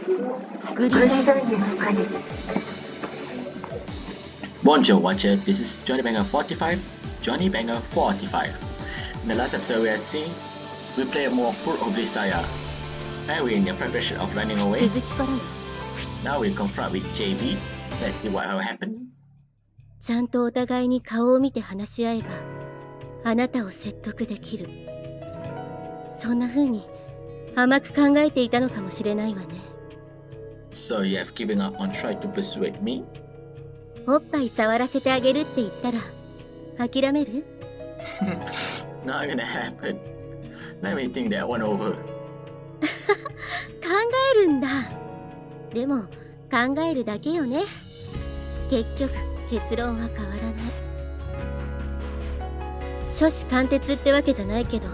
グリザイアの果実。 Bonjour watcher, this is Johnny Banger 45. Johnny Banger 45. In the last episode we have seen, we play more Fruit of Grisaia. And we're in the preparation of running away. 続きからよ。 Now we confront with JB. Let's see what will happen. ちゃんとお互いに顔を見て話し合えばあなたを説得できる。そんな風に甘く考えていたのかもしれないわね。 So you have given up on trying to persuade me? おっぱい触らせてあげるって言ったら諦める？ Not gonna happen. Let me think that one over. 考えるんだ。でも考えるだけよね。結局結論は変わらない。初志貫徹ってわけじゃないけど、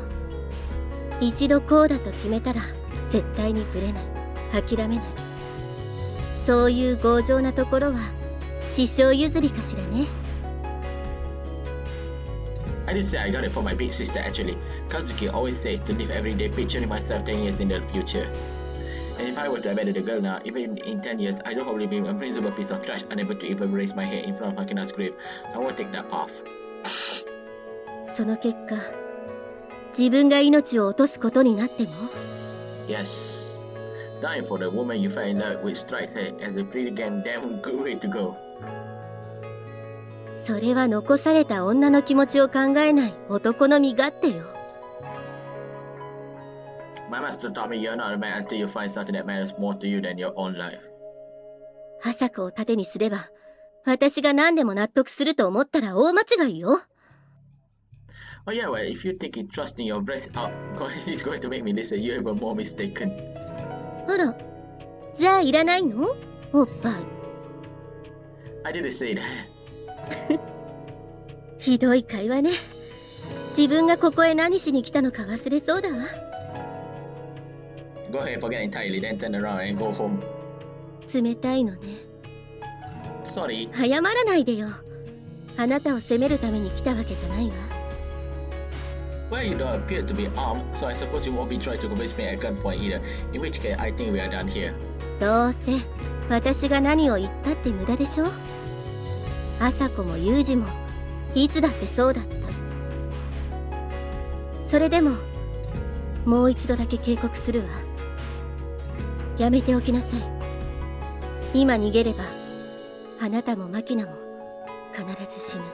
一度こうだと決めたら絶対にブレない、諦めない。そういう強情なところは師匠譲りかしらね。 I did say I got it from my big sister actually. Kazuki always said to live every day picturing myself 10 years in the future. And if I were to abandon the girl now, even in 10 years, I'd probably be a principal piece of trash, unable to even raise my head in front of Makina's grave. I won't take that path. その結果、自分が命を落とすことになっても Yes. Dying for the woman you fell in love with strikes her as a pretty damn good way to go. それは残された女の気持ちを考えない男の身勝手よ。 My master taught me you're not a man until you find something that matters more to you than your own life. 朝子を盾にすれば私が何でも納得すると思ったら大間違いよ。 Oh yeah, well, if you think trusting your breast out is going to make me listen, you're even more mistaken. あら、じゃあいらないの？おっぱい。 I didn't say that. ひどい会話ね。自分がここへ何しに来たのか忘れそうだわ。 Go ahead, forget entirely, then turn around and go home. 冷たいのね。 Sorry. 早まらないでよ。あなたを責めるために来たわけじゃないわ。 Well, you don't appear to be armed, so I suppose you won't be trying to convince me at gunpoint either. In which case, I think we are done here. どうせ私が何を言ったって無駄でしょ。朝子も裕二もいつだってそうだった。それでももう一度だけ警告するわ。やめておきなさい。今逃げればあなたもマキナも必ず死ぬ。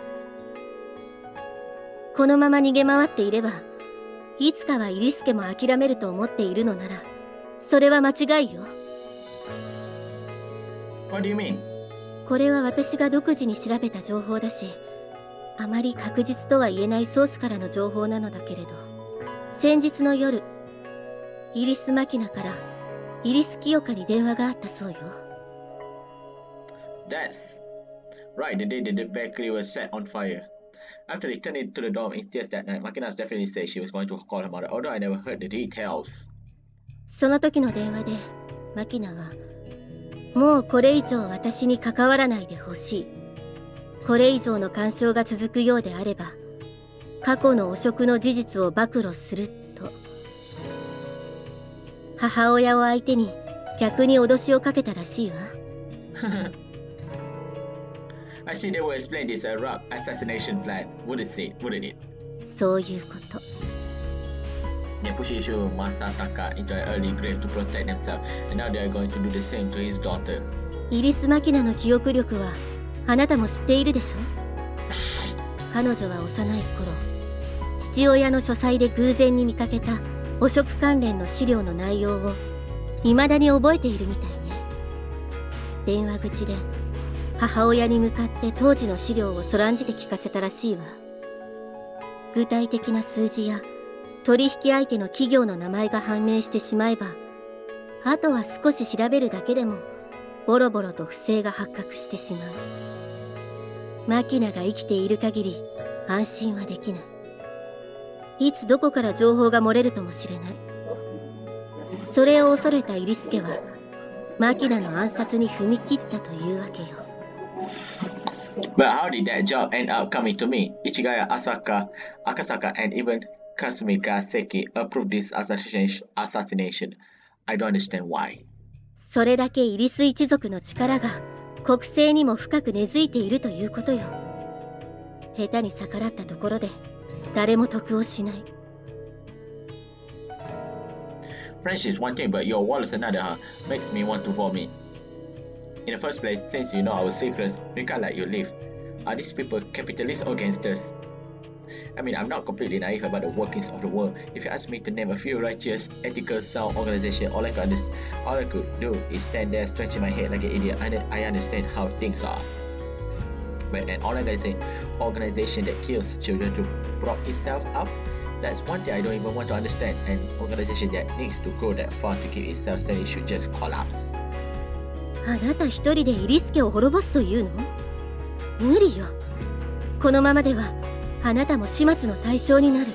このまま逃げ回っていればいつかはイリスケも諦めると思っているのならそれは間違いよ。 What do you mean? これは私が独自に調べた情報だし、あまり確実とは言えないソースからの情報なのだけれど、先日の夜イリス・マキナからイリス・キヨカに電話があったそうよ。 That's right, the day the bakery was set on fire. After they turned into the dorm in tears that night, Makina definitely said she was going to call her mother, although I never heard the details. その時の電話でマキナはもうこれ以上私に関わらないでほしい。これ以上の干渉が続くようであれば過去の汚職の事実を暴露すると。母親を相手に逆に脅しをかけたらしいわ。I see they will explain this rough assassination plan, wouldn't it? そういうこと。 They pushed Ishu Masataka into an early grave to protect themselves, and now they are going to do the same to his daughter. イリス・マキナの記憶力はあなたも知っているでしょ。彼女は幼い頃父親の書斎で偶然に見かけた汚職関連の資料の内容を未だに覚えているみたいね。電話口で母親に向かって当時の資料をそらんじて聞かせたらしいわ。具体的な数字や取引相手の企業の名前が判明してしまえば、あとは少し調べるだけでもボロボロと不正が発覚してしまう。マキナが生きている限り安心はできない。いつどこから情報が漏れるともしれない。それを恐れたイリスケはマキナの暗殺に踏み切ったというわけよ。 But how did that job end up coming to me? Ichigaya Akasaka, and even Kasumi Gaseki approved this assassination. I don't understand why. それだけイリス一族の力が国政にも深く根付いているということよ。下手に逆らったところで誰も得をしない。Friendship is one thing, but your wall is another, huh? Makes me want to vomit. In the first place, since you know our secrets, we can't let you live. Are these people capitalists or gangsters? I mean, I'm not completely naive about the workings of the world. If you ask me to name a few righteous, ethical, sound organizations, all I could do is stand there stretching my head like an idiot. I understand how things are. But an organization that kills children to prop itself up, that's one thing I don't even want to understand. An organization that needs to go that far to keep itself standing should just collapse. あなた一人でイリス家を滅ぼすというの？無理よ。このままではあなたも始末の対象になる。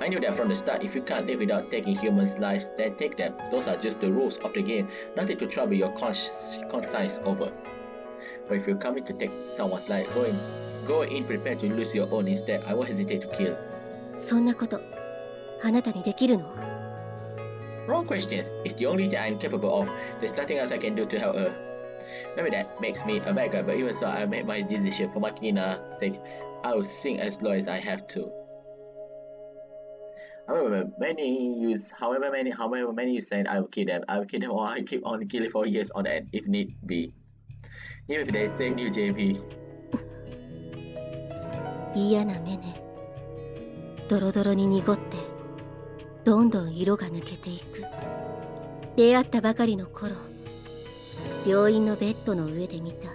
I knew that from the start. If you can't live without taking humans' lives, then take them. Those are just the rules of the game. Nothing to trouble your conscience over. But if you're coming to take someone's life, go in prepared to lose your own instead. I won't hesitate to kill. そんなことあなたにできるの？ Wrong questions. It's the only thing I'm capable of. There's nothing else I can do to help her. Maybe that makes me a bad guy, but even so, I made my decision. For Makina's sake, I will sing as long as I have to. However many you say I will kill them. I will kill them or I keep on killing for years on end if need be. Even if they say new JP. 嫌な目ね。ドロドロに濁ってどんどん色が抜けていく。出会ったばかりの頃、病院のベッドの上で見た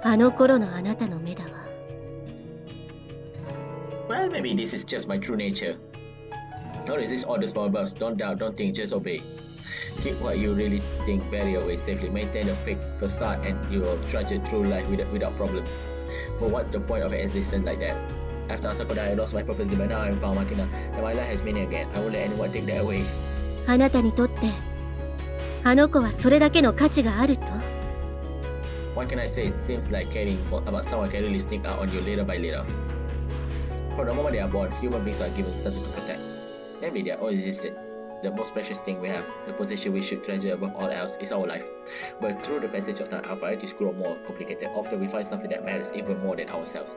あの頃のあなたの目だわ。 Well, maybe this is just my true nature. Don't resist orders from above. Don't doubt, don't think, just obey. Keep what you really think, bury away safely. Maintain a fake facade and you will trudge through life without problems. But what's the point of an existence like that? After Asako died, I lost my purpose, but now I'm found Makina, and my life has meaning again. I won't let anyone take that away. あなたにとってあの子はそれだけの価値があると？ What can I say? It seems like caring about someone can really sneak out on you little by little. From the moment they are born, human beings are given something to protect. Namely, they all existed. The most precious thing we have, the possession we should treasure above all else, is our life. But through the passage of time, our priorities grow more complicated. Often we find something that matters even more than ourselves.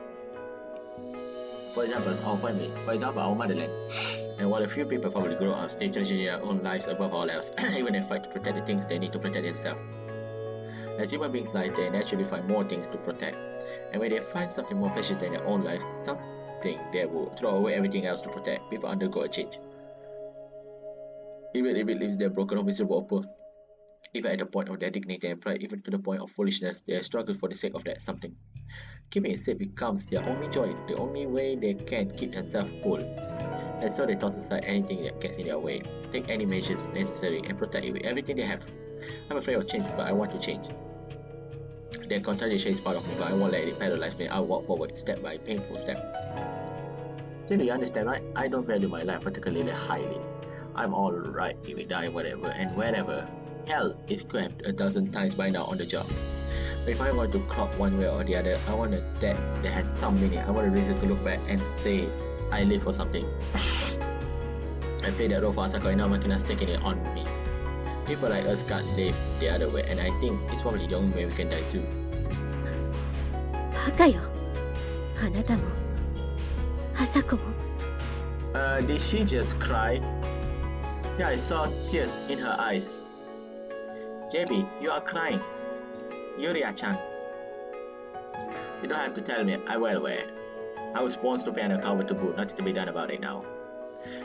For example, our family. For example, our motherland. And while a few people probably grow up, they treasure their own lives above all else, even they fight to protect the things they need to protect themselves. As human beings like, they naturally find more things to protect. And when they find something more precious than their own lives, something they will throw away everything else to protect. People undergo a change. Even if it leaves them broken or miserable or poor. Even at the point of their dignity and pride, even to the point of foolishness, they struggle for the sake of that something. Keeping it safe becomes their only joy, the only way they can keep themselves whole. And so they toss aside anything that gets in their way, take any measures necessary, and protect it with everything they have. I'm afraid of change, but I want to change. Their contradiction is part of me, but I won't let it paralyze me. I'll walk forward, step by painful step. Jenny, you understand, right? I don't value my life particularly highly. I'm alright if we die, whatever, and whenever. Hell, it could have a dozen times by now on the job. But if I want to clock one way or the other, I want a death that has some meaning. I want a reason to look back and say, I live for something. I played that role for Asako and now Makina's taking it on me. People like us can't live the other way, and I think it's probably the only way we can die too. バカよ。あなたも、Asakoも。Did she just cry? Yeah, I saw tears in her eyes. JB, you are crying. Yuria-chan. You don't have to tell me, I'm well aware. I was born stupid and accountable to boot, nothing to be done about it now.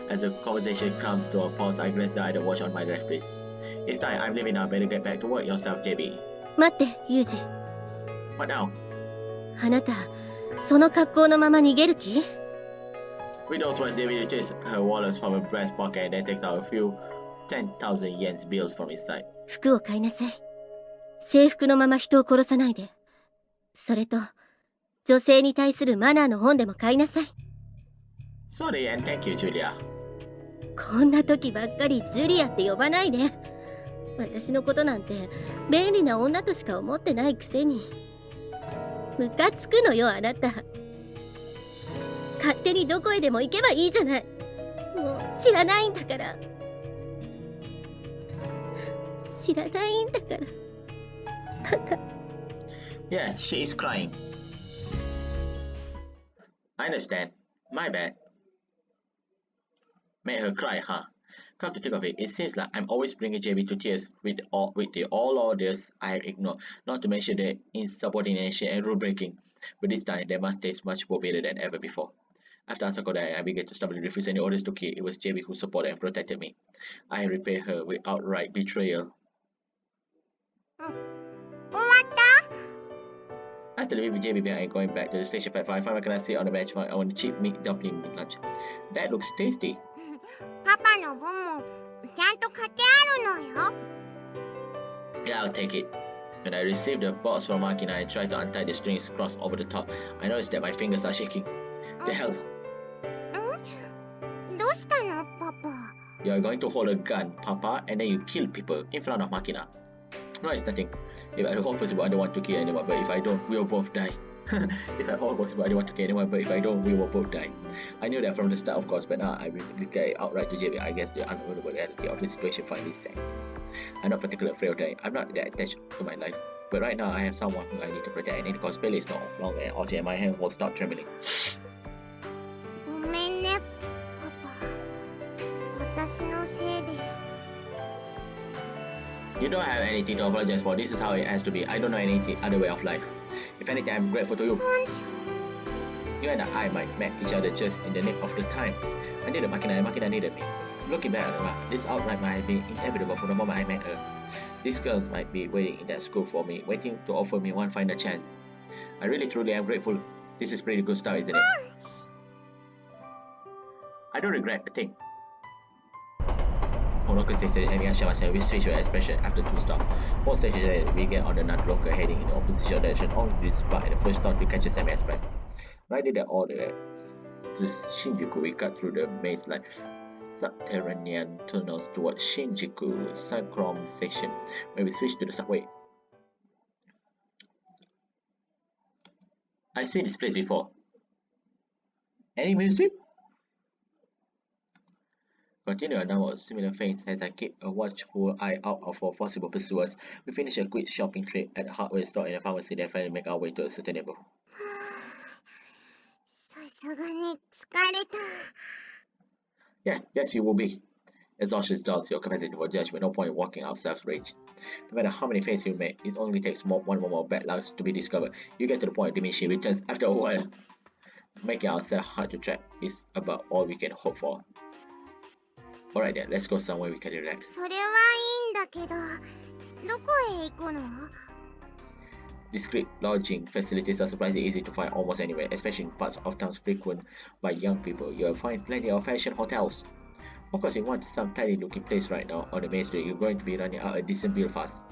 As the conversation comes to a pause, I glance down at the watch on my left wrist. It's time, I'm leaving now, better get back to work yourself, JB. 待って、ユージ。 What now? あなた、その格好のまま逃げる気？ With those words, JB takes her wallet from her breast pocket and then takes out a few 10,000 yen bills from inside. 服を買いなさい。制服のまま人を殺さないで。それと、女性に対するマナーの本でも買いなさい。Sorry and thank you, Julia. こんな時ばっかりジュリアって呼ばないで。私のことなんて便利な女としか思ってないくせに。ムカつくのよ、あなた。勝手にどこへでも行けばいいじゃない。もう知らないんだから。知らないんだから。バカ。 Yeah, she is crying. I understand. My bad. Made her cry, huh? Come to think of it, it seems like I'm always bringing JB to tears with all orders I have ignored, not to mention the insubordination and rule breaking. But this time, they must taste much more bitter than ever before. After Asako died, I began to stubbornly refuse any orders to kill. It was JB who supported and protected me. I repaid her with outright betrayal. After leaving JB and going back to the station platform, I found Makina-chan on the bench on the cheap meat dumpling lunch. That looks tasty. パパの分もちゃんと買ってあるのよ。 Yeah, I'll take it. When I received the box from Makina, I tried to untie the strings crossed over the top. I noticed that my fingers are shaking. The hell? どうしたのパパ？ You are going to hold a gun, Papa, and then you kill people in front of Makina. No, it's nothing. If I hold possible, I don't want to kill anyone, but if I don't, we'll both die. If I hold possible, I don't want to kill anyone, but if I don't, we will both die. I knew that from the start, of course, but now I declare it outright to JB. I guess the unavoidable reality of the situation finally sank. I'm not particularly afraid of dying. I'm not that attached to my life. But right now, I have someone who I need to protect, and any possibility is no longer an option, and my hands will stop trembling. ごめんね、パパ。私のせいで。 You don't have anything to apologize for. This is how it has to be. I don't know any other way of life. If anything, I'm grateful to you. 感謝。 You and I might met each other just in the nick of the time. I needed Makina and Makina needed me. Looking back on it, this outright might have been inevitable from the moment I met her. This girl might be waiting in that school for me, waiting to offer me one final chance. I really truly am grateful. This is pretty good stuff, isn't it? I don't regret a thing. On local station, having a shower with facial expression after 2 stops. 4 stations later, we get on the non-local heading in the opposition direction, only to be spot at the first stop to catch a semi-express. Riding that all the way to Shinjuku, we cut through the maze-like subterranean tunnels towards Shinjuku Sankrom Station, where we switch to the subway. I've seen this place before. Any music? Continue a number of similar things as I keep a watchful eye out for possible pursuers. We finish a quick shopping trip at a hardware store and a pharmacy, then finally make our way to a certain neighborhood. さすがに疲れた。 Yeah, yes, you will be. Exhaustion does your capacity for judgment. No point in walking out self-rage. No matter how many fails you make, it only takes one more bad luck to be discovered. You get to the point of diminishing returns after a while. Making ourselves hard to track is about all we can hope for. Alright then, let's go somewhere we can relax. それはいいんだけど、どこへ行くの？ Discreet lodging facilities are surprisingly easy to find almost anywhere, especially in parts of towns frequented by young people. You'll find plenty of fashion hotels. Of course, if you want some tiny looking place right now on the main street, you're going to be running out a decent bill fast.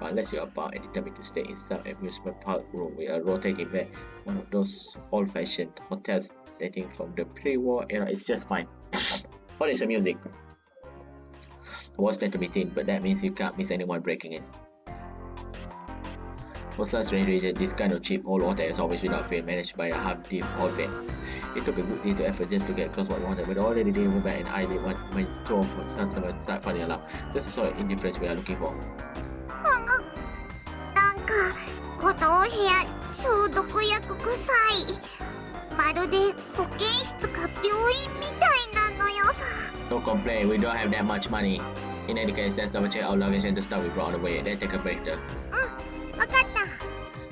But unless you're about and determined to stay in some amusement park room with a rotating bed, one of those old-fashioned hotels dating from the pre-war era is just fine. What is the music? The walls tend to be thin, but that means you can't miss anyone breaking in. For such strange reasons, this kind of cheap old hotel is always without fail managed by a half-deep old bed. It took a good deal of effort just to get across what we wanted, but already didn't move back and I didn't want my store for customers to start falling alarm. This is the sort of indifference we are looking for. なんか、このお部屋、消毒薬臭い。まるで保健室か病院みたいなのよさ。 Don't complain, we don't have that much money. In any case, let's double check our luggage and the stuff we brought on the way and then take a break then. わかった。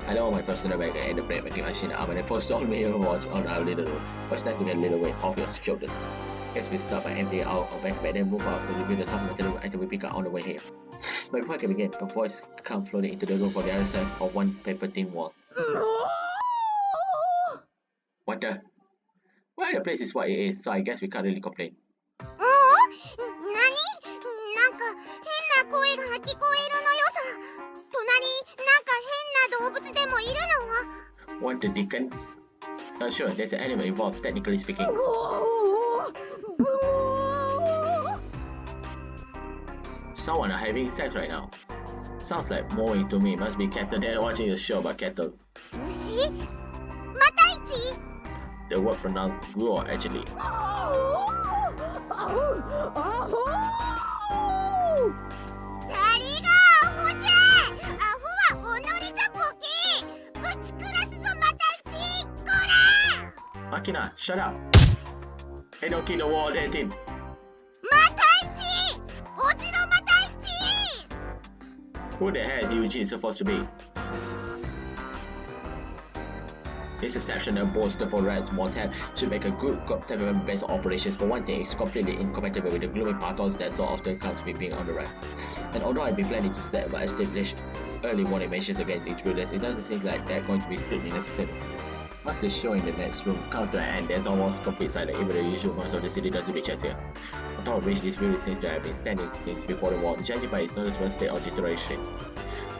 I lowered my personal bag and the brake machine arm and then post on me and watch on our little room. But it's nice to get a little weight off your shoulders. Guess we start by emptying out our backpack, then move out to reveal the supplementary item we pick up on the way here. But before I can begin, a voice comes floating into the room from the other side of one paper thin wall. What the? Well, the place is what it is, so I guess we can't really complain. 何？なんか変な声が聞こえるのよさ。隣なんか変な動物でもいるの？ What the dickens? Not sure, there's an animal involved, technically speaking. Someone are having sex right now. Sounds like mowing to me. Must be cattle. They're watching a show about cattle. 牛？また一？ The word pronounced grow actually. 誰が Shut up. Hey, don't keep the wall there, Tim. またいちおじろまたいち Who the hell is Eugene supposed to be? This exceptional bolster for Rats Mortal should make a good government-based operations. For one thing, it's completely incompatible with the gloomy pathos that so often comes with being on the right. And although I've been planning to set by establish early warning measures against intruders, it doesn't seem like they're going to be strictly necessary. Once the show in the next room comes to an end, there's almost complete silence. Even the usual noise of the city doesn't reach us here. On top of which, this building seems to have been standing since before the war, judging by its noticeable state of deterioration.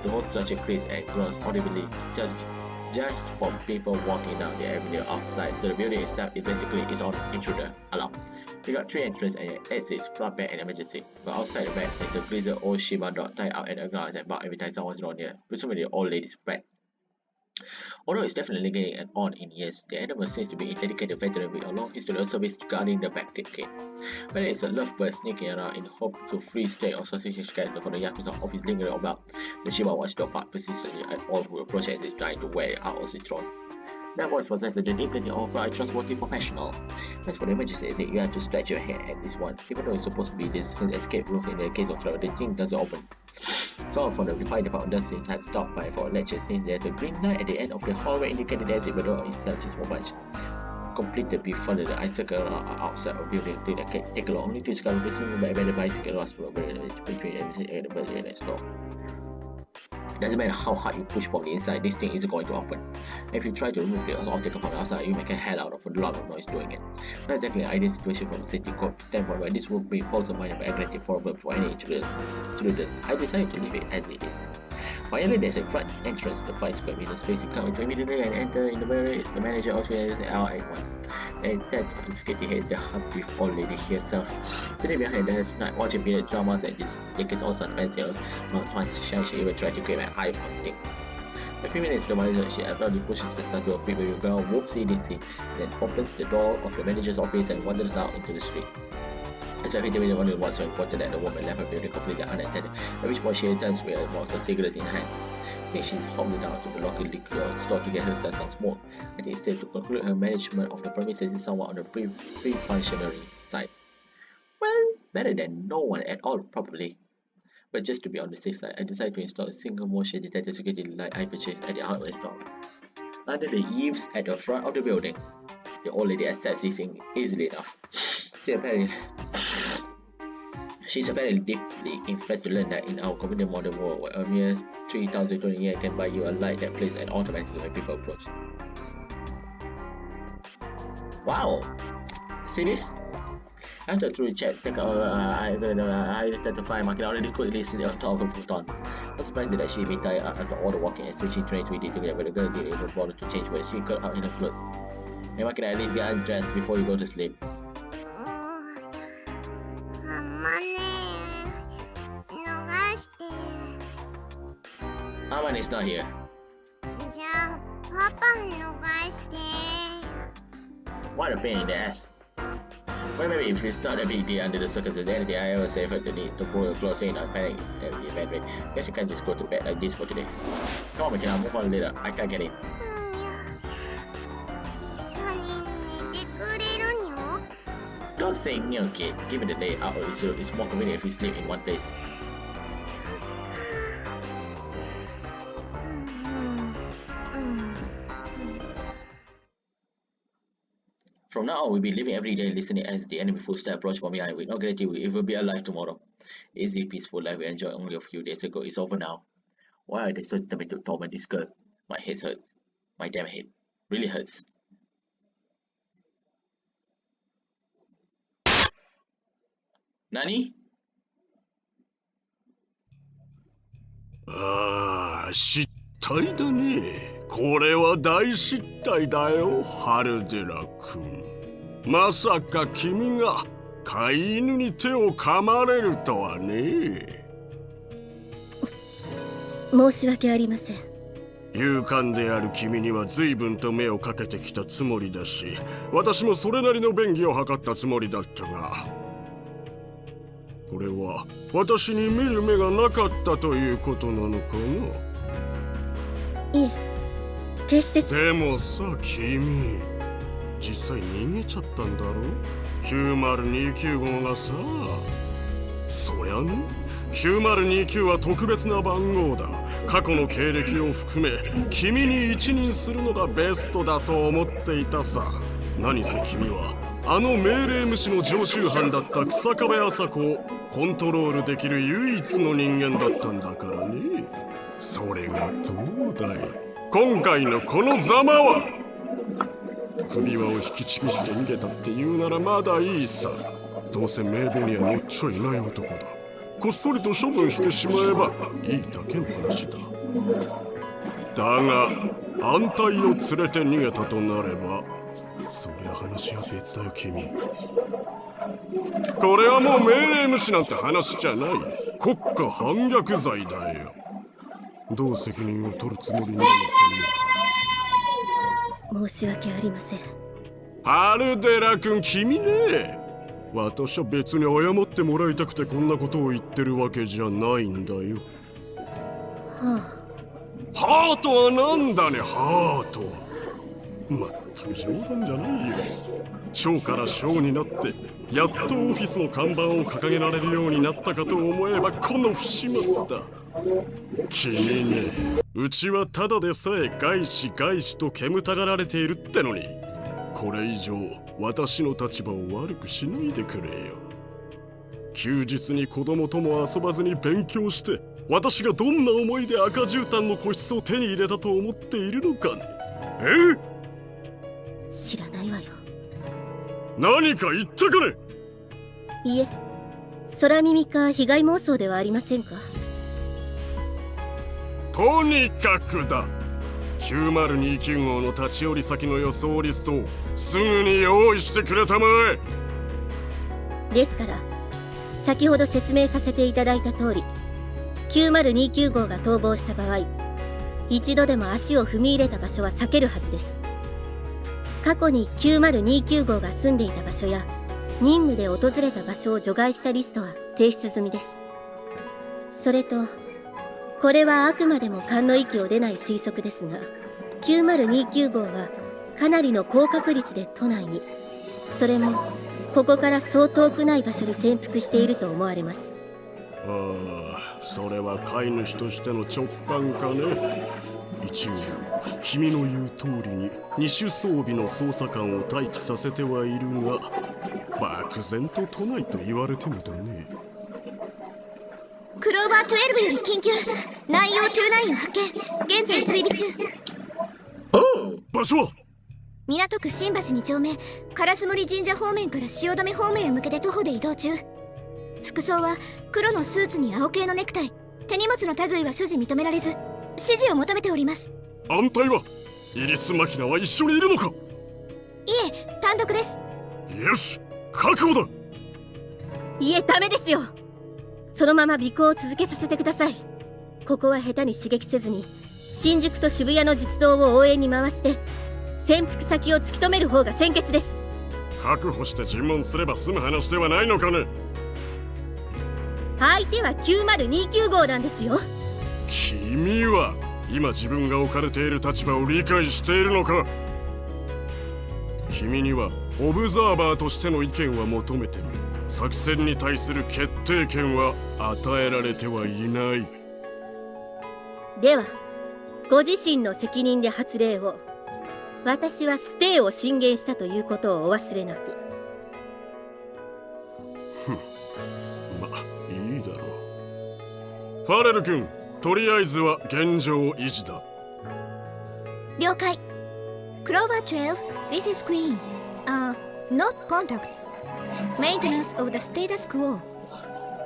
The whole structure creaks and groans audibly just from people walking down the avenue outside, so the building itself is basically its own intruder alarm. We got 3 entrances and exits, front, back, and emergency. But outside the back, there's a grizzled old Shiba dog tied out at a glass and bark every time someone's around here, presumably the old lady's pet. Although it's definitely getting on in years, the animal seems to be a dedicated veteran with a long history of service guarding the back gate. Whether it's a lovebird sneaking around in hope to free stray or suspicious character for the Yakuza office lingering about, the Shiba watchdog barks persistently at all who approach as it's trying to wear it out of its throne. That voice possesses the dignity of a trustworthy professional. As for the emergency exit, you have to stretch your hand at this one. Even though it's supposed to be the escape route in the case of trouble, the thing doesn't open. So for the fire department does seem to have stopped by for a lecture since there's a green light at the end of the hallway indicating the exit, but the door itself is more much completed before the icicle outside of the building. That take long only to discover this room by the bicycle lost between the building next door. It doesn't matter how hard you push from the inside, this thing isn't going to open. If you try to remove it or take it from the outside, you make a hell out of a lot of noise doing it. Not exactly an ideal situation from a safety standpoint, but this would be also minor but aggressive problem for any intruders. I decided to leave it as it is. Finally, there's a front entrance to 5 square meter space. You come into immediately and enter in the very the manager of L81. And it says sophisticated head, the happy old lady herself. Sitting behind her, not watching period dramas and this is all suspense sales. Not once she even tried to create an eye on things. A few minutes later, she abruptly pushes the start to a quick baby bell, whoopsie dixie, then opens the door of the manager's office and wanders out into the street. As if he wondered what's so important that the woman left her building completely unattended, at which point she returns with a box of cigarettes in hand. Since she's hopping down to the local liquor store to get herself some smoke, I think it's safe to conclude her management of the premises is somewhat on the pre-functionary side. Well, better than no one at all, probably. But just to be on the safe side, I decided to install a single motion detector security light I purchased at the hardware store. Under the eaves at the front of the building, the old lady accepts this thing easily enough. She's apparently deeply impressed to learn that in our convenient modern world, where a mere 3,000 a year can buy you a light that plays and automatically when people approach. Wow! See this? After a through check, I had to find Makina already quickly sitting on top of the futon. I was surprised that she been tired after all the walking and switching trains we did together, but the girl didn't even bother to change where she got out in her clothes. Hey Makina, at least get undressed before you go to sleep. Aman is not here. What a pain in the ass. Well, maybe if it's not a big deal under the circumstances, anything I ever say for the need to pull your clothes in and panic and be bad way. Guess you can't just go to bed like this for today. Come on, Makina, move on later. I can't get in. Don't say no, kid. Given the layout of this room, it's more convenient if you sleep in one place. From now on, we'll be living every day listening as the enemy footsteps approach from behind. With no guarantee we will be alive tomorrow. Easy, peaceful life we enjoyed only a few days ago is over now. Why are they so determined to torment this girl? My head hurts. My damn head. Really hurts. Nani? ああ、失態だね。これは大失態だよ、ハルデラ君。まさか君が飼い犬に手を噛まれるとはね。申し訳ありません。勇敢である君には随分と目をかけてきたつもりだし、私もそれなりの便宜を図ったつもりだったが。これは私に見る目がなかったということなのかな。いえ、決して。でもさ、君、実際逃げちゃったんだろ ?9029 号がさ。そりゃね、9029は特別な番号だ。過去の経歴を含め君に一任するのがベストだと思っていたさ。何せ君はあの命令無視の常習犯だった草壁麻子をコントロールできる唯一の人間だったんだからね。それがどうだい、今回のこのざまは。首輪を引きちぎって逃げたって言うならまだいいさ。どうせ名簿には乗っちゃいない男だ。こっそりと処分してしまえばいいだけの話だ。だが安泰を連れて逃げたとなれば、そりゃ話は別だよ君。これはもう命令無視なんて話じゃない。国家反逆罪だよ。どう責任を取るつもりなのかね。申し訳ありません。ハルデラ君、君ね。私は別に謝ってもらいたくてこんなことを言ってるわけじゃないんだよ。ハートはなんだね、ハートは。まったく冗談じゃないよ。小から小になってやっとオフィスの看板を掲げられるようになったかと思えばこの不始末だ。君ね、うちはただでさえ外資外資と煙たがられているってのに、これ以上私の立場を悪くしないでくれよ。休日に子供とも遊ばずに勉強して私がどんな思いで赤絨毯の個室を手に入れたと思っているのかね。知らないわよ。何か言ったかね。いえ、空耳か被害妄想ではありませんか。とにかくだ、9029号の立ち寄り先の予想リストをすぐに用意してくれたまえ。ですから先ほど説明させていただいた通り、9029号が逃亡した場合、一度でも足を踏み入れた場所は避けるはずです。過去に9029号が住んでいた場所や任務で訪れた場所を除外したリストは提出済みです。それとこれはあくまでも勘の域を出ない推測ですが、9029号はかなりの高確率で都内に、それもここからそう遠くない場所に潜伏していると思われます。ああ、それは飼い主としての直感かね。一応君の言う通りに二種装備の捜査官を待機させてはいるが、漠然と都内と言われてもだね。クローバー12より緊急、内容29を発見。現在追尾中。場所は港区新橋2丁目、烏森神社方面から汐留方面へ向けて徒歩で移動中。服装は黒のスーツに青系のネクタイ。手荷物の類は所持認められず、指示を求めております。安泰はイリス・マキナは一緒にいるのか。いえ、単独です。よし、確保だ。いえ、ダメですよ。そのまま尾行を続けさせてください。ここは下手に刺激せずに新宿と渋谷の実動を応援に回して潜伏先を突き止める方が先決です。確保して尋問すれば済む話ではないのかね。相手は9029号なんですよ。君は今自分が置かれている立場を理解しているのか。君にはオブザーバーとしての意見は求めてる。作戦に対する決定権は与えられてはいない。ではご自身の責任で発令を。私はステイを進言したということをお忘れなく。まあいいだろう。ファレル君、とりあえずは現状維持だ。了解。クローバー12、This is Queen. Not contact. Maintenance of the status quo.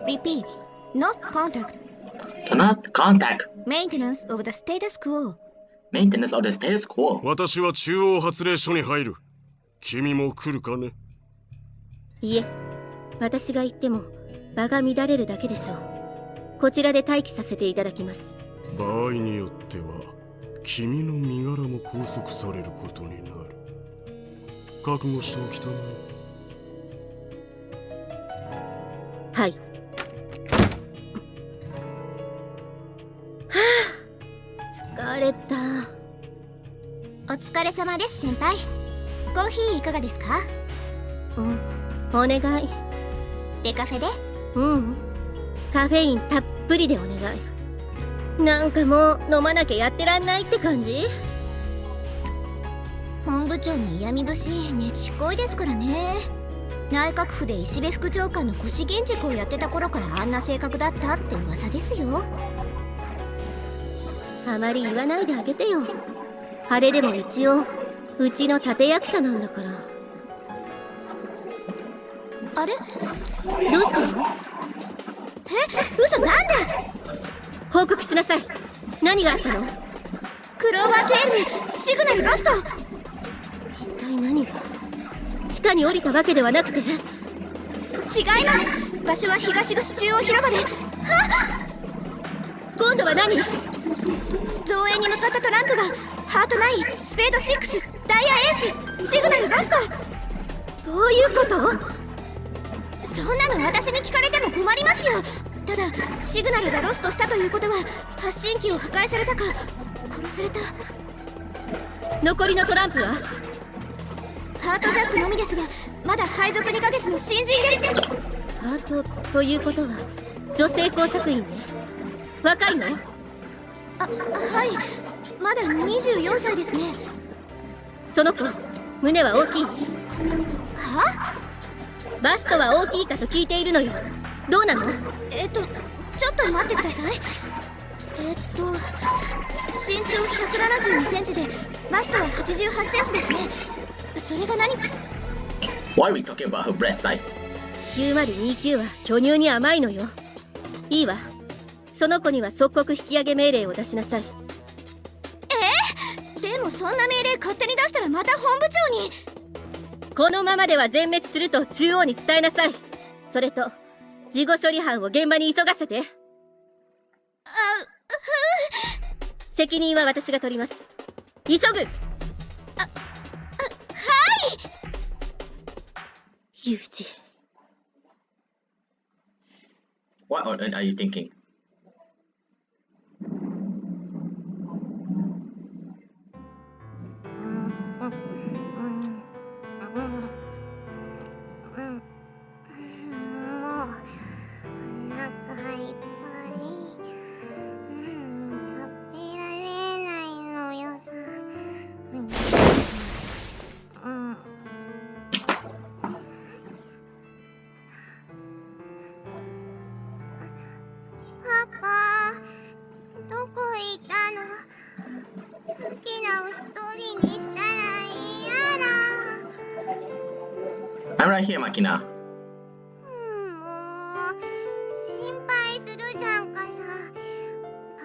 Repeat. Not contact. Not contact. Maintenance of the status quo. Maintenance of the status quo. 私は中央発令所に入る。君も来るかね。いえ、私が行っても場が乱れるだけでしょう。こちらで待機させていただきます。場合によっては君の身柄も拘束されることになる。覚悟しておきたまえ。はい。はあ、疲れた。お疲れ様です、先輩。コーヒーいかがですか？お願い。デカフェで？カフェインたっぷりでお願い。なんかもう飲まなきゃやってらんないって感じ。本部長の嫌味節ねちっこいですからね。内閣府で石部副長官の腰銀軸をやってた頃からあんな性格だったって噂ですよ。あまり言わないであげてよ。あれでも一応うちの立役者なんだから。あれ？どうしたの？嘘、なんで？報告しなさい。何があったの？クローバー12シグナルロスト。一体何が？地下に降りたわけではなくて？違います。場所は東口中央広場で。今度は何？造営に向かったトランプがハート9、スペード6、ダイヤエース、シグナルロスト。どういうこと？そんなの私に聞かれても困りますよ。ただシグナルがロストしたということは発信機を破壊されたか殺された。残りのトランプは？ハートジャックのみですが、まだ配属2ヶ月の新人です。ハートということは女性工作員ね。若いの？はい、まだ24歳ですね。その子胸は大きい？は？バストは大きいかと聞いているのよ。どうなの？ちょっと待ってください。身長172センチでバストは88センチですね。それが何？ Why are we talking about her breast size? 9029は巨乳に甘いのよ。いいわ。その子には即刻引き上げ命令を出しなさい。でもそんな命令勝手に出したらまた本部長に。このままでは全滅すると中央に伝えなさい。それと事後処理班を現場に急がせて。責任は私が取ります。急ぐ。はい。ユージ。What on earth are you thinking? I'm right here, Makina. もう心配するじゃんかさ。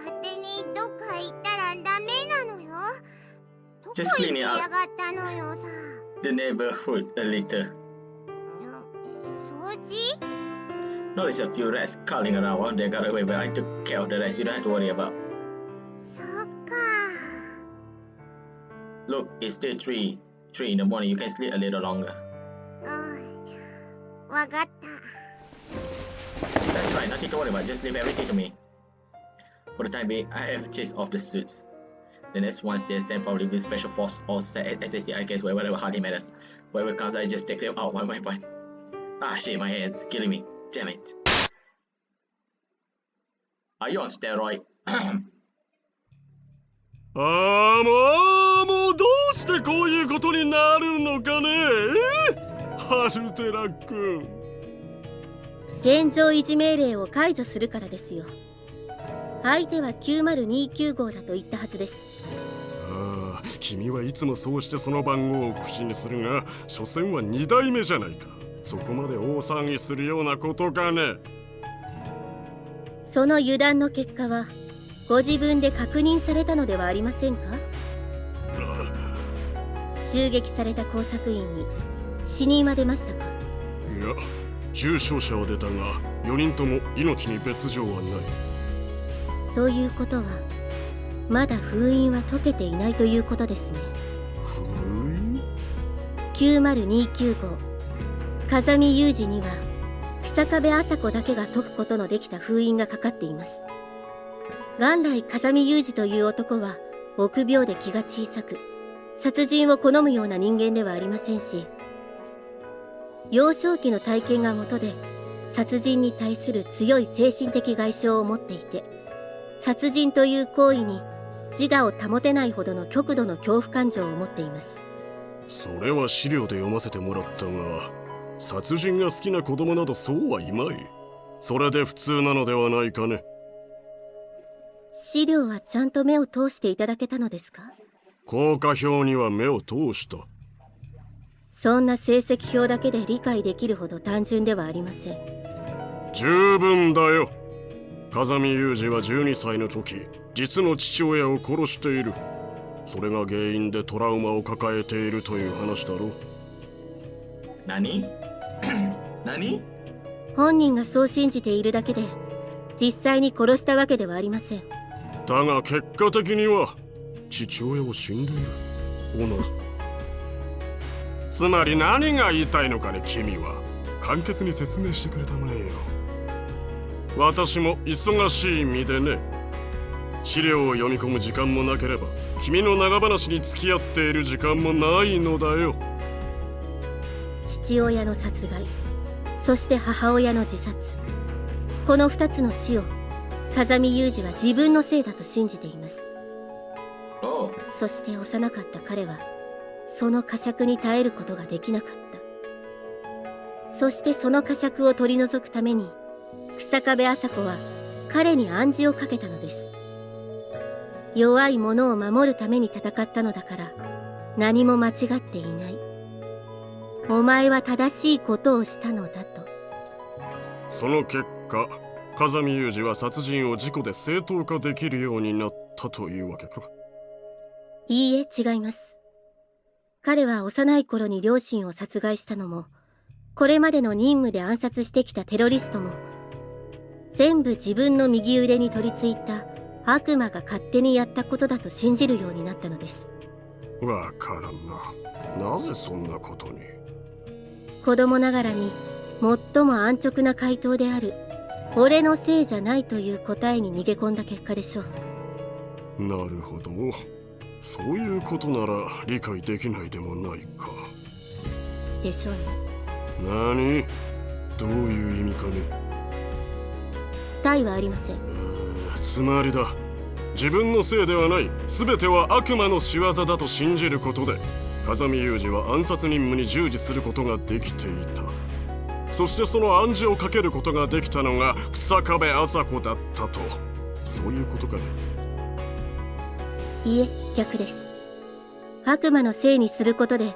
勝手にどっか行ったらダメなのよ。どこ行ってやがったのよさ。The neighborhood a little. 掃除？ Notice a few rats crawling around. They got away, but I took care of the rest. You don't have to worry about. そっか。 Look, it's still 3 in the morning. You can sleep a little longer. わかった。 That's right, nothing to worry about. Just leave everything to me. For the time being, I have chased off the suits. The next ones they send probably with special force or SSD, I guess, whatever hardly matters. Whatever comes, I just take them out one by one. Ah, shit, my head's killing me. Damn it. Are you on steroid? もうどうしてこういうことになるのかね。ハルテラ君。現状維持命令を解除するからですよ。相手は9029号だと言ったはずです。ああ、君はいつもそうしてその番号を口にするが、所詮は2代目じゃないか。そこまで大騒ぎするようなことかね。その油断の結果はご自分で確認されたのではありませんか？襲撃された工作員に死人は出ましたか？いや、重傷者は出たが4人とも命に別状はない。ということはまだ封印は解けていないということですね。封印？ 9029号風見雄二には草壁麻子だけが解くことのできた封印がかかっています。元来風見雄二という男は臆病で気が小さく殺人を好むような人間ではありませんし、幼少期の体験がもとで殺人に対する強い精神的外傷を持っていて、殺人という行為に自我を保てないほどの極度の恐怖感情を持っています。それは資料で読ませてもらったが、殺人が好きな子供などそうはいまい。それで普通なのではないかね。資料はちゃんと目を通していただけたのですか？効果表には目を通した。そんな成績表だけで理解できるほど単純ではありません。十分だよ。風見雄二は12歳の時、実の父親を殺している。それが原因でトラウマを抱えているという話だろう。何何？本人がそう信じているだけで、実際に殺したわけではありません。だが結果的には父親を死んでいる。同じ。つまり何が言いたいのかね、君は。簡潔に説明してくれたまえよ。私も忙しい身でね。資料を読み込む時間もなければ、君の長話に付き合っている時間もないのだよ。父親の殺害、そして母親の自殺、この2つの死を風見雄二は自分のせいだと信じています。おう。そして幼かった彼はその呵責に耐えることができなかった。そしてその呵責を取り除くために日下部麻子は彼に暗示をかけたのです。弱い者を守るために戦ったのだから何も間違っていない。お前は正しいことをしたのだと。その結果、風見雄二は殺人を事故で正当化できるようになったというわけか。いいえ、違います。彼は幼い頃に両親を殺害したのも、これまでの任務で暗殺してきたテロリストも、全部自分の右腕に取り付いた悪魔が勝手にやったことだと信じるようになったのです。わからんな。なぜそんなことに。子供ながらに最も安直な回答である俺のせいじゃないという答えに逃げ込んだ結果でしょう。なるほど。そういうことなら理解できないでもないか。でしょうね。何？どういう意味かね。他意はありません。つまりだ。自分のせいではない、全ては悪魔の仕業だと信じることで、風見雄二は暗殺任務に従事することができていた。そしてその暗示をかけることができたのが日下部麻子だったと。そういうことかね。いえ、逆です。悪魔のせいにすることで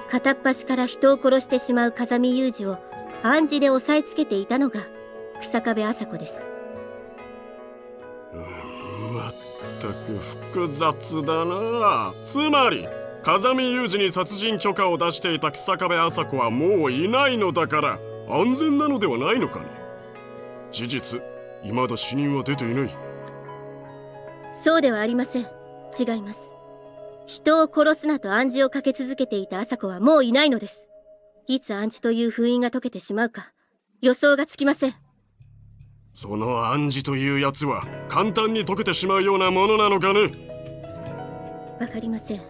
片っ端から人を殺してしまう風見雄二を暗示で押さえつけていたのが日下部麻子です。まったく複雑だな。つまり風見雄二に殺人許可を出していた日下部麻子はもういないのだから安全なのではないのかね。事実、未だ死人は出ていない。そうではありません。違います。人を殺すなと暗示をかけ続けていた麻子はもういないのです。いつ暗示という封印が解けてしまうか予想がつきません。その暗示というやつは簡単に解けてしまうようなものなのかね。わかりません。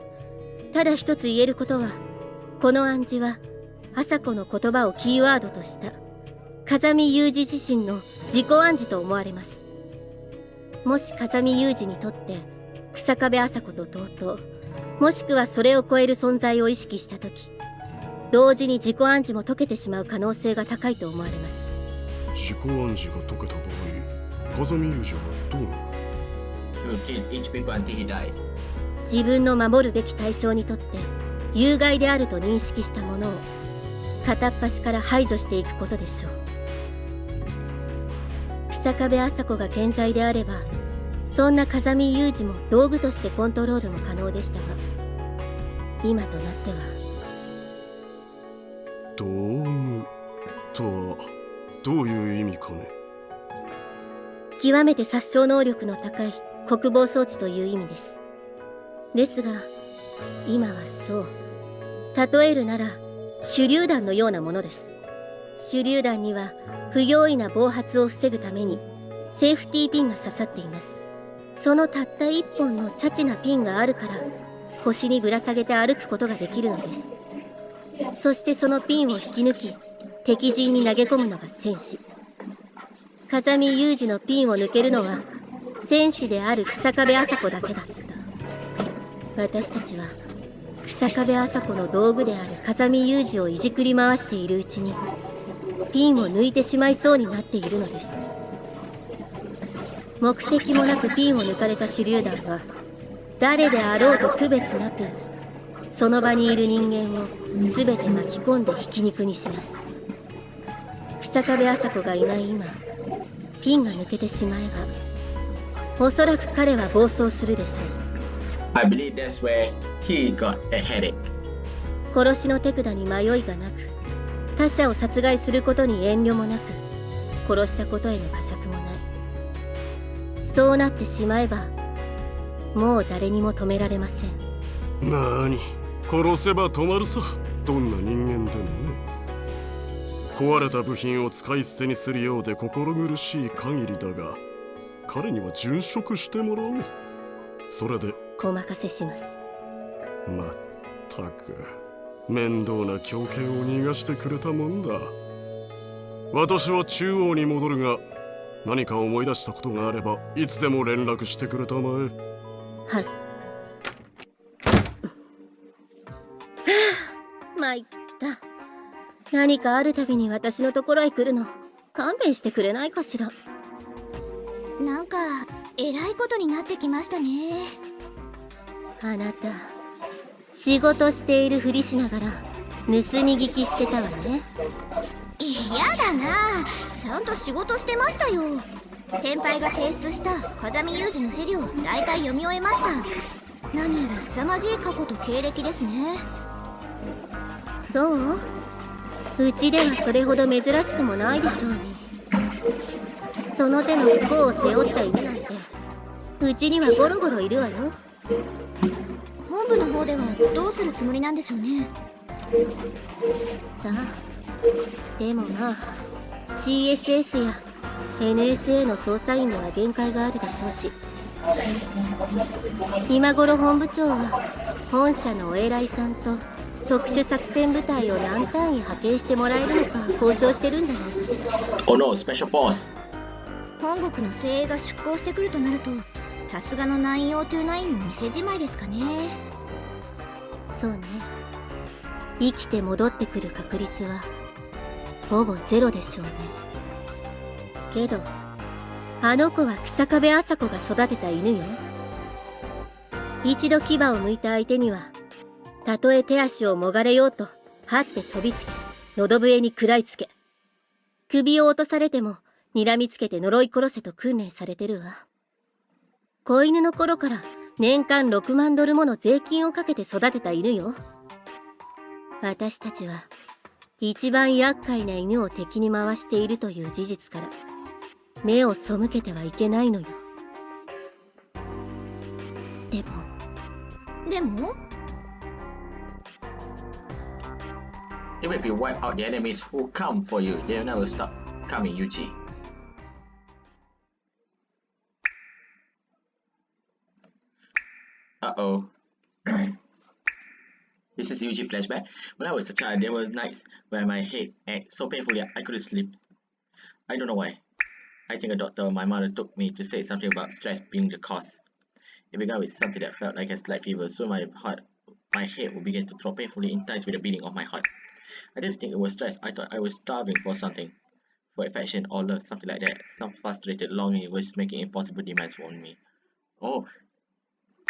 ただ一つ言えることは、この暗示は麻子の言葉をキーワードとした風見雄二自身の自己暗示と思われます。もし風見雄二にとって日下部麻子と同等、もしくはそれを超える存在を意識したとき、同時に自己暗示も解けてしまう可能性が高いと思われます。自己暗示が解けた場合、風見雄二はどうなる？ He will kill each people until he died. 自分の守るべき対象にとって有害であると認識したものを片っ端から排除していくことでしょう。日下部麻子が健在であれば、そんな風見雄二も道具としてコントロールも可能でしたが、今となっては。道具とはどういう意味かね。極めて殺傷能力の高い国防装置という意味です。ですが今はそう、例えるなら手榴弾のようなものです。手榴弾には不用意な暴発を防ぐためにセーフティーピンが刺さっています。そのたった一本のチャチなピンがあるから腰にぶら下げて歩くことができるのです。そしてそのピンを引き抜き敵陣に投げ込むのが戦士。風見雄二のピンを抜けるのは戦士である草壁麻子だけだった。私たちは草壁麻子の道具である風見雄二をいじくり回しているうちにピンを抜いてしまいそうになっているのです。目的もなくピンを抜かれた手榴弾は誰であろうと区別なくその場にいる人間を全て巻き込んでひき肉にします。草壁麻子がいない今、ピンが抜けてしまえばおそらく彼は暴走するでしょう。 I believe that's where he got a headache. 殺しの手札に迷いがなく他者を殺害することに遠慮もなく殺したことへの呵責もない。そうなってしまえばもう誰にも止められません。なに、殺せば止まるさ。どんな人間でもね。壊れた部品を使い捨てにするようで心苦しい限りだが、彼には殉職してもらおう。それでお任せします。まったく面倒な狂犬を逃がしてくれたもんだ。私は中央に戻るが、何か思い出したことがあればいつでも連絡してくれたまえ。はい。参った。何かあるたびに私のところへ来るの勘弁してくれないかしら。なんかえらいことになってきましたね。あなた仕事しているふりしながら盗み聞きしてたわね。やだな、ちゃんと仕事してましたよ。先輩が提出した風見雄二の資料大体読み終えました。何やら凄まじい過去と経歴ですね。そう？うちではそれほど珍しくもないでしょうに。その手の不幸を背負った犬なんてうちにはゴロゴロいるわよ。本部の方ではどうするつもりなんでしょうね。さあでもまあ CSS や NSA の捜査員には限界があるでしょうし、今頃本部長は本社のお偉いさんと特殊作戦部隊を何単位派遣してもらえるのか交渉してるんじゃないかしら。 Oh no, special force. 本国の精鋭が出向してくるとなると、さすがの902も店じまいですかね。そうね。生きて戻ってくる確率はほぼゼロでしょうね。けどあの子は草壁麻子が育てた犬よ。一度牙を剥いた相手にはたとえ手足をもがれようとはって飛びつき喉笛に食らいつけ、首を落とされても睨みつけて呪い殺せと訓練されてるわ。子犬の頃から年間6万ドルもの税金をかけて育てた犬よ。私たちは一番厄介な犬を敵に回しているという事実から目を背けてはいけないのよ。でもEven if you wipe out the enemies who come for you, they'll never stop coming, Yuji. Uh-oh. This is Yuji flashback. When I was a child, there were nights where my head ached so painfully I couldn't sleep. I don't know why. I think a doctor or my mother took me to say something about stress being the cause. It began with something that felt like a slight fever, so my head would begin to throb painfully in time with the beating of my heart. I didn't think it was stress. I thought I was starving for something. For affection or love, something like that. Some frustrated longing was making impossible demands on me. Oh,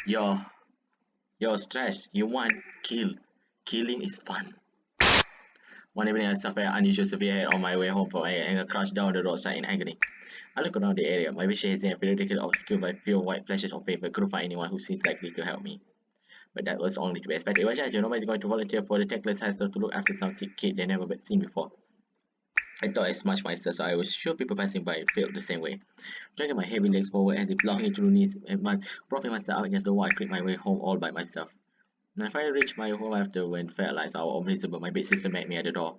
you're stressed. You want kill. Killing is fun. One evening I suffered an unusual severe headache on my way home from and I crouched down the roadside in agony. I looked around the area, my vision is periodically obscured by pure white flashes of pain, but couldn't find anyone who seems likely to help me. But that was only to be expected. Eventually, nobody is going to volunteer for the thankless hassle to look after some sick kid they never seen before. I thought as much myself, so I was sure people passing by felt the same way. Dragging my heavy legs forward as if longing to the knees, and propping myself up against the wall, I creaked my way home all by myself. When I finally reached my home after when felt like our invisible, my big sister met me at the door.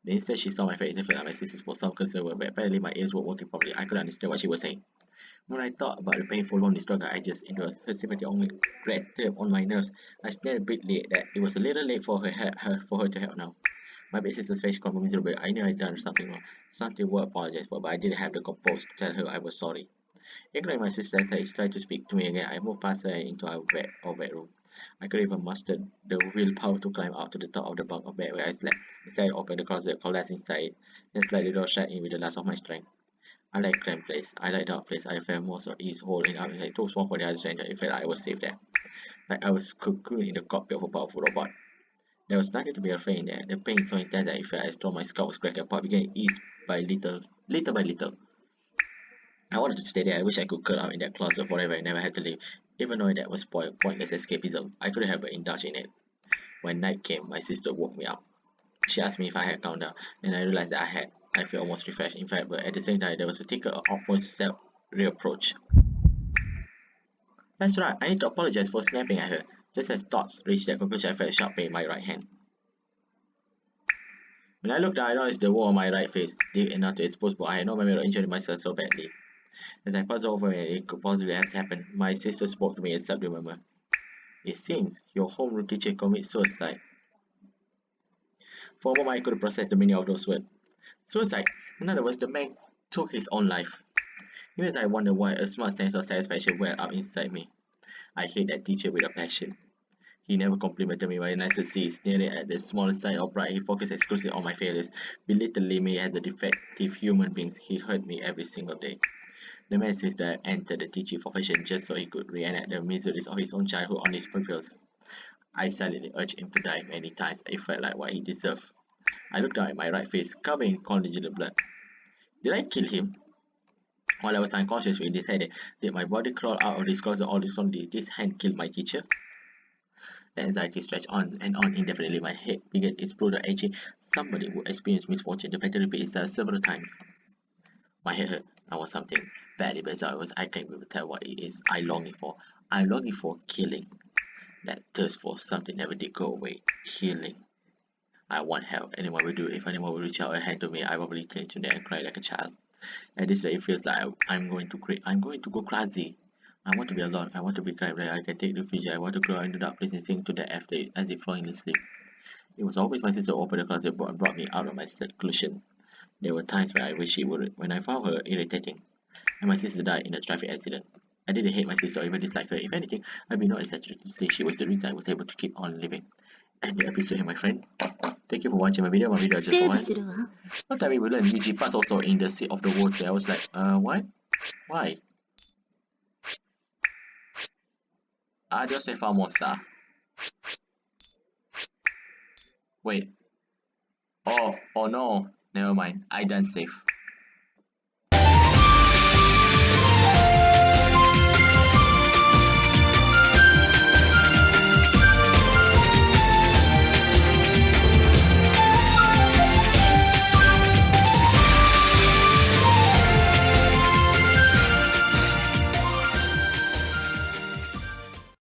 The instant she saw my face, it felt like my sister was some concern, but apparently my ears weren't working properly. I couldn't understand what she was saying. When I thought about the painful lonely struggle I just endured, her sympathy only grated on my nerves. I stared a bit late that it was a little late for her to help now. My big sister's face got miserable. I knew I'd done something wrong, something worth apologize for, but I didn't have the composure to tell her I was sorry. Ignoring my sister as I tried to speak to me again, I moved past her into our bedroom. I could even muster the willpower to climb out to the top of the bunk of bed where I slept. Instead, I opened the closet, collapsed inside it, then slid the door shut in with the last of my strength. I like cramped place. I like dark place. I felt most of ease holding up like too small for the other stranger. It felt like I was safe there. Like I was cocooned in the cockpit of a powerful robot. There was nothing to be afraid in there. The pain so intense that it felt as though my skull was cracking apart, began to ease by little by little. I wanted to stay there. I wish I could curl up in that closet forever and never had to leave. Even though that was pointless escapism, I couldn't help but indulge in it. When night came, my sister woke me up. She asked me if I had calmed down, and I realized that I had. I felt almost refreshed, in fact, but at the same time, there was a ticker of almost self-reapproach. That's right, I need to apologize for snapping at her. Just as thoughts reached that conclusion, I felt a sharp pain in my right hand. When I looked down, I noticed the wound on my right face, deep enough to expose, but I had no memory of injuring myself so badly. As I puzzled over when it could possibly have happened, my sister spoke to me in subdued murmur. It seems your homeroom teacher committed suicide. For a moment, I couldn't process the meaning of those words. Suicide. In other words, the man took his own life. Even as I wondered why, a small sense of satisfaction welled up inside me. I hate that teacher with a passion. He never complimented me by nicety, sneering at the smallest sign of pride. He focused exclusively on my failures, belittling me as a defective human being. He hurt me every single day. The man says that I entered the teaching profession just so he could reenact the miseries of his own childhood on his pupils. I silently urged him to die many times. It felt like what he deserved. I looked down at my right face, covered in congealed blood. Did I kill him? While I was unconscious, we decided, did my body crawl out of this closet all this only? Did this hand kill my teacher? The anxiety stretched on and on indefinitely. My head began its brutal edging. Somebody would experience misfortune. The pattern repeated itself several times. My head hurt. I want something badly bizarre. I can't even tell what it is. I longing for. I'm longing for killing. That thirst for something never did go away. Healing. I want help. Anyone will do. If anyone will reach out a hand to me, I will probably cling to them and cry like a child. At this rate, it feels like I'm going to go crazy. I want to be alone. I want to be quiet where I can take refuge. I want to grow into dark place and sing to the after as if falling asleep. It was always my sister who opened the closet and brought me out of my seclusion. There were times when I wish she would, when I found her irritating. And my sister died in a traffic accident. I didn't hate my sister or even dislike her. If anything, I'd be not exaggerated to say she was the reason I was able to keep on living. And the episode here, my friend. Thank you for watching my video. My video is just セ for ーブ one. するわ。 One time we learned UG parts also in the seat of the water. I was like, what? Why? Adios e famosa. Wait. Oh no. Never mind. I done safe.